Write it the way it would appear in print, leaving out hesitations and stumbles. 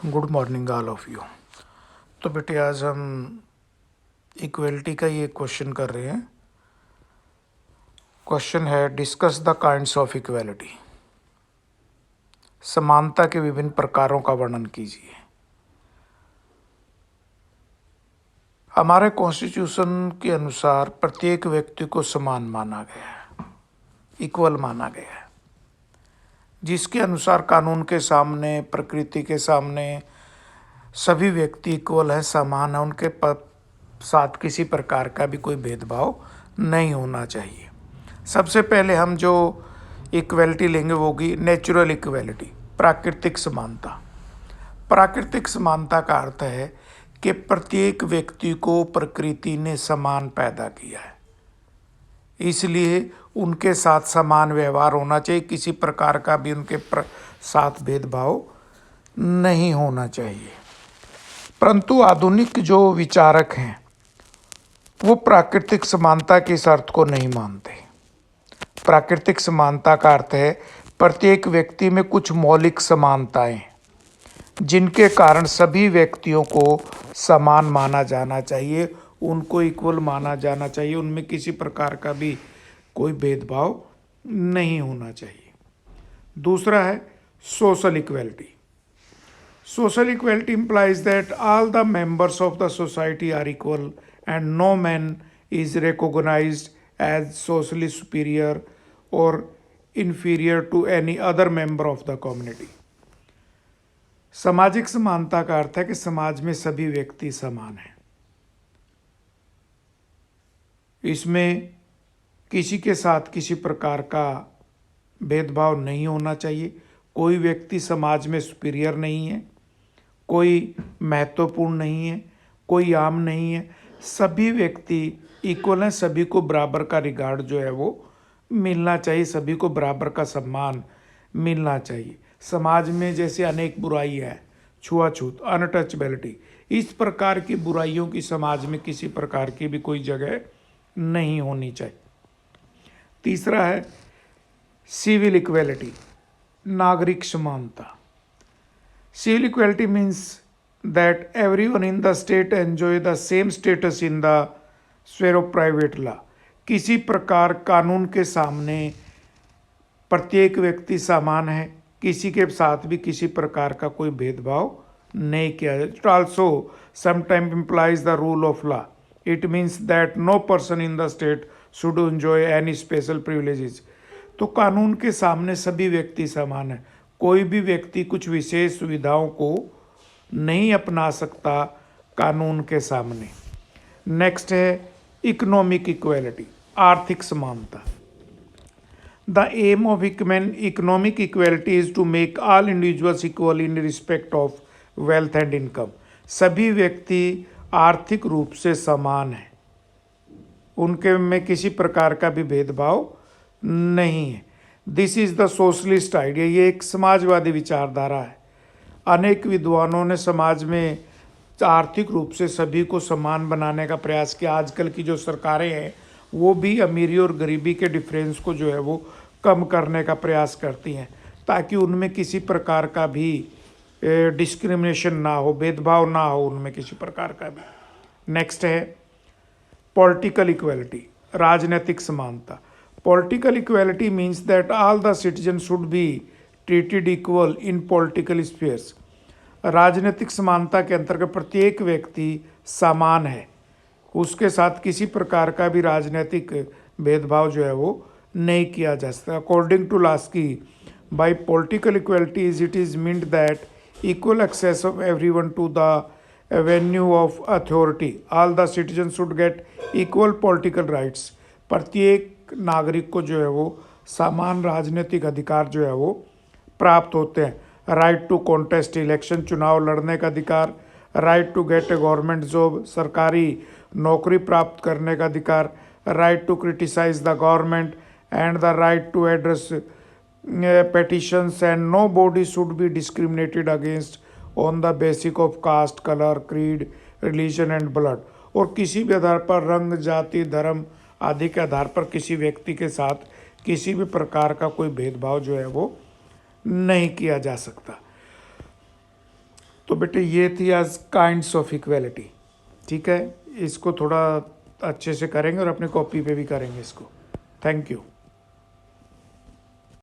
Good morning all of you. तो बेटे आज हम इक्वलिटी का ही एक क्वेश्चन कर रहे हैं। क्वेश्चन है discuss the kinds of equality. समानता के विभिन्न प्रकारों का वर्णन कीजिए। हमारे कॉन्स्टिट्यूशन के अनुसार प्रत्येक व्यक्ति को समान माना गया है, इक्वल माना गया है, जिसके अनुसार कानून के सामने, प्रकृति के सामने सभी व्यक्ति इक्वल है, समान है। उनके साथ किसी प्रकार का भी कोई भेदभाव नहीं होना चाहिए। सबसे पहले हम जो इक्वलिटी लेंगे वो होगी नेचुरल इक्वलिटी, प्राकृतिक समानता। प्राकृतिक समानता का अर्थ है कि प्रत्येक व्यक्ति को प्रकृति ने समान पैदा किया है, इसलिए उनके साथ समान व्यवहार होना चाहिए। किसी प्रकार का भी उनके साथ भेदभाव नहीं होना चाहिए। परंतु आधुनिक जो विचारक हैं वो प्राकृतिक समानता के इस अर्थ को नहीं मानते। प्राकृतिक समानता का अर्थ है प्रत्येक व्यक्ति में कुछ मौलिक समानताएं जिनके कारण सभी व्यक्तियों को समान माना जाना चाहिए, उनको इक्वल माना जाना चाहिए, उनमें किसी प्रकार का भी कोई भेदभाव नहीं होना चाहिए। दूसरा है social equality. Social equality implies that all the members of the society are equal and no man is recognized as socially superior or inferior to any other member of the community. सामाजिक समानता का अर्थ है कि समाज में सभी व्यक्ति समान हैं। इसमें किसी के साथ किसी प्रकार का भेदभाव नहीं होना चाहिए। कोई व्यक्ति समाज में सुपीरियर नहीं है, कोई महत्वपूर्ण नहीं है, कोई आम नहीं है। सभी व्यक्ति इक्वल हैं, सभी को बराबर का रिगार्ड जो है वो मिलना चाहिए, सभी को बराबर का सम्मान मिलना चाहिए। समाज में जैसे अनेक बुराई है, छुआछूत, अनटचबिलिटी, इस प्रकार की बुराइयों की समाज में किसी प्रकार की भी कोई जगह नहीं होनी चाहिए। तीसरा है सिविल इक्वलिटी, नागरिक समानता। Civil equality means that everyone in the state enjoy the same status in the sphere of private law. किसी प्रकार कानून के सामने प्रत्येक व्यक्ति समान है, किसी के साथ भी किसी प्रकार का कोई भेदभाव नहीं किया जाए। It also sometimes implies the rule of law. It means that no person in the state should enjoy any special privileges. तो कानून के सामने सभी व्यक्ति समान है, कोई भी व्यक्ति कुछ विशेष सुविधाओं को नहीं अपना सकता कानून के सामने। नेक्स्ट है इकोनॉमिक इक्वलिटी, आर्थिक समानता। The aim of economic equality is to make all individuals equal in respect of wealth and income. सभी व्यक्ति आर्थिक रूप से समान हैं, उनके में किसी प्रकार का भी भेदभाव नहीं है। This is the socialist idea, ये एक समाजवादी विचारधारा है। अनेक विद्वानों ने समाज में आर्थिक रूप से सभी को समान बनाने का प्रयास किया। आजकल की जो सरकारें हैं वो भी अमीरी और गरीबी के डिफरेंस को जो है वो कम करने का प्रयास करती हैं, ताकि उनमें किसी प्रकार का भी डिस्क्रिमिनेशन ना हो, भेदभाव ना हो उनमें किसी प्रकार का भी। नेक्स्ट है पॉलिटिकल इक्वलिटी, राजनीतिक समानता। Political equality means that all the citizens should be treated equal in political spheres. राजनीतिक समानता के अंतर्गत प्रत्येक व्यक्ति समान है, उसके साथ किसी प्रकार का भी राजनीतिक भेदभाव जो है वो नहीं किया जा सकता। According to Laski, by political equality it is meant that equal access of everyone to the avenue of authority. All the citizen should get equal political rights. प्रत्येक नागरिक को जो है वो समान राजनीतिक अधिकार जो है वो प्राप्त होते हैं। राइट टू कॉन्टेस्ट इलेक्शन, चुनाव लड़ने का अधिकार। Right to get a government job, सरकारी नौकरी प्राप्त करने का अधिकार। Right to criticise the government and the right to address petitions, and nobody should be discriminated against on the basis of caste, color, creed, religion and blood. और किसी भी आधार पर, रंग, जाति, धर्म आदि के आधार पर किसी व्यक्ति के साथ किसी भी प्रकार का कोई भेदभाव जो है वो नहीं किया जा सकता। तो बेटे ये थी आज काइंड्स ऑफ इक्वेलिटी। ठीक है, इसको थोड़ा अच्छे से करेंगे और अपने कॉपी पे भी करेंगे इसको। Thank you.